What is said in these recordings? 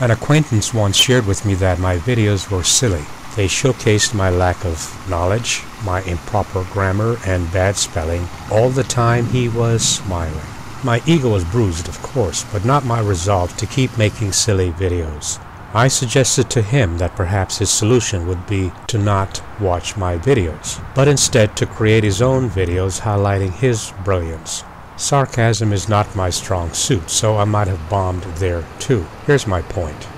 An acquaintance once shared with me that my videos were silly. They showcased my lack of knowledge, my improper grammar and bad spelling. All the time he was smiling. My ego was bruised, of course, but not my resolve to keep making silly videos. I suggested to him that perhaps his solution would be to not watch my videos, but instead to create his own videos highlighting his brilliance. Sarcasm is not my strong suit, so I might have bombed there too. Here's my point.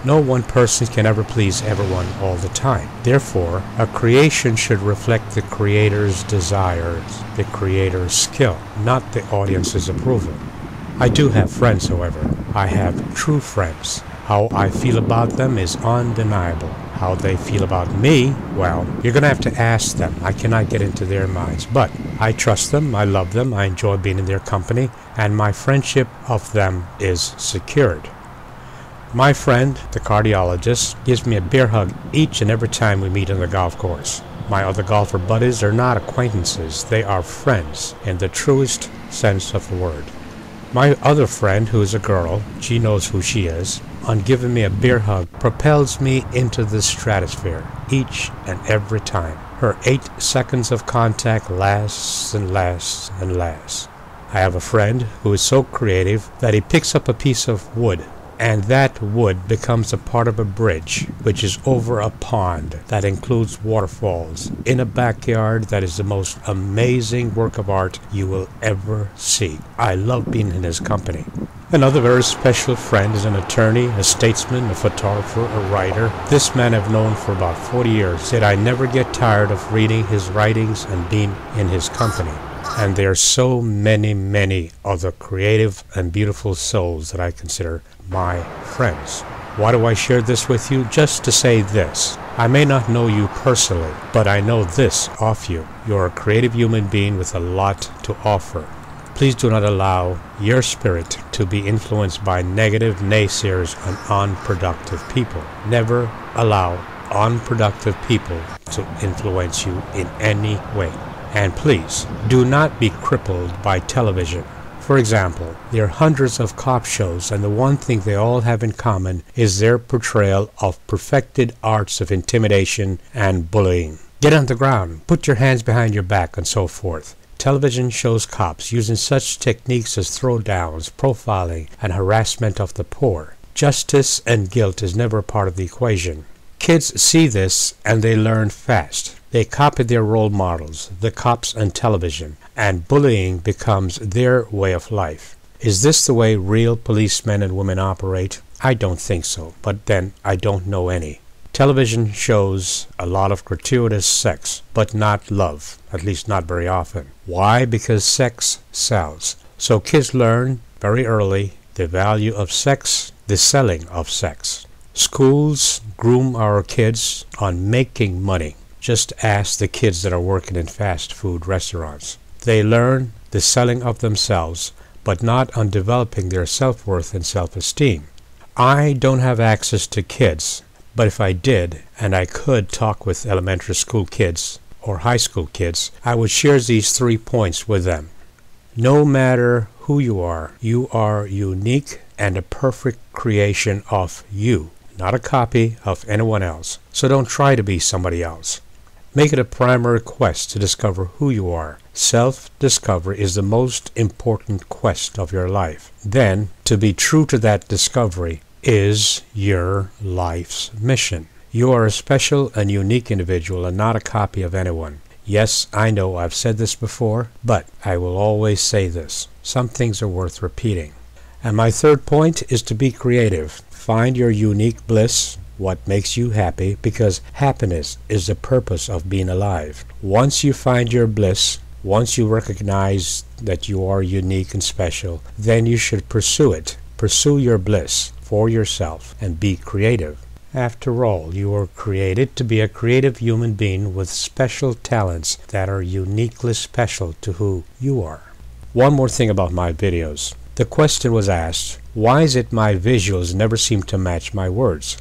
No one person can ever please everyone all the time. Therefore, a creation should reflect the creator's desires, the creator's skill, not the audience's approval. I do have friends, however. I have true friends. How I feel about them is undeniable. How they feel about me, well, you're going to have to ask them. I cannot get into their minds. But I trust them, I love them, I enjoy being in their company, and my friendship of them is secured. My friend, the cardiologist, gives me a bear hug each and every time we meet on the golf course. My other golfer buddies are not acquaintances, they are friends in the truest sense of the word. My other friend, who is a girl, she knows who she is, on giving me a bear hug propels me into the stratosphere each and every time. Her 8 seconds of contact lasts and lasts and lasts. I have a friend who is so creative that he picks up a piece of wood, and that wood becomes a part of a bridge which is over a pond that includes waterfalls in a backyard that is the most amazing work of art you will ever see. I love being in his company. Another very special friend is an attorney, a statesman, a photographer, a writer. This man I've known for about 40 years, yet I never get tired of reading his writings and being in his company. And there are so many other creative and beautiful souls that I consider my friends. Why do I share this with you? Just to say this. I may not know you personally, but I know this of you. You're a creative human being with a lot to offer. Please do not allow your spirit to be influenced by negative naysayers and unproductive people. Never allow unproductive people to influence you in any way. And please, do not be crippled by television. For example, there are hundreds of cop shows, and the one thing they all have in common is their portrayal of perfected arts of intimidation and bullying. Get on the ground, put your hands behind your back, and so forth. Television shows cops using such techniques as throwdowns, profiling, and harassment of the poor. Justice and guilt is never part of the equation. Kids see this and they learn fast. They copy their role models, the cops and television, and bullying becomes their way of life. Is this the way real policemen and women operate? I don't think so, but then I don't know any. Television shows a lot of gratuitous sex, but not love, at least not very often. Why? Because sex sells. So kids learn very early the value of sex, the selling of sex. Schools groom our kids on making money. Just ask the kids that are working in fast food restaurants. They learn the selling of themselves, but not on developing their self-worth and self-esteem. I don't have access to kids, but if I did, and I could talk with elementary school kids or high school kids, I would share these 3 points with them. No matter who you are unique and a perfect creation of you, not a copy of anyone else. So don't try to be somebody else. Make it a primary quest to discover who you are. Self-discovery is the most important quest of your life. Then, to be true to that discovery is your life's mission. You are a special and unique individual and not a copy of anyone. Yes, I know I've said this before, but I will always say this. Some things are worth repeating. And my 3rd point is to be creative. Find your unique bliss, what makes you happy, because happiness is the purpose of being alive. Once you find your bliss, once you recognize that you are unique and special, then you should pursue it. Pursue your bliss for yourself and be creative. After all, you were created to be a creative human being with special talents that are uniquely special to who you are. One more thing about my videos. The question was asked, why is it my visuals never seem to match my words?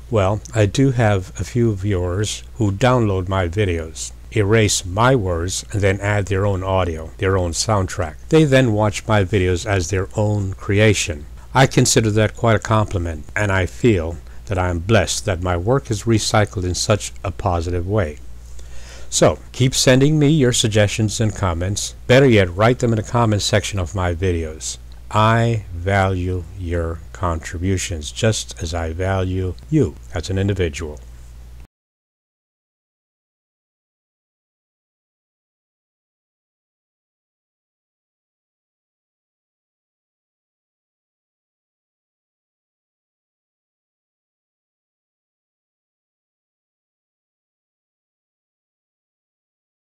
Well, I do have a few viewers who download my videos, erase my words, and then add their own audio, their own soundtrack. They then watch my videos as their own creation. I consider that quite a compliment, and I feel that I am blessed that my work is recycled in such a positive way. So, keep sending me your suggestions and comments. Better yet, write them in the comments section of my videos. I value your contributions just as I value you as an individual.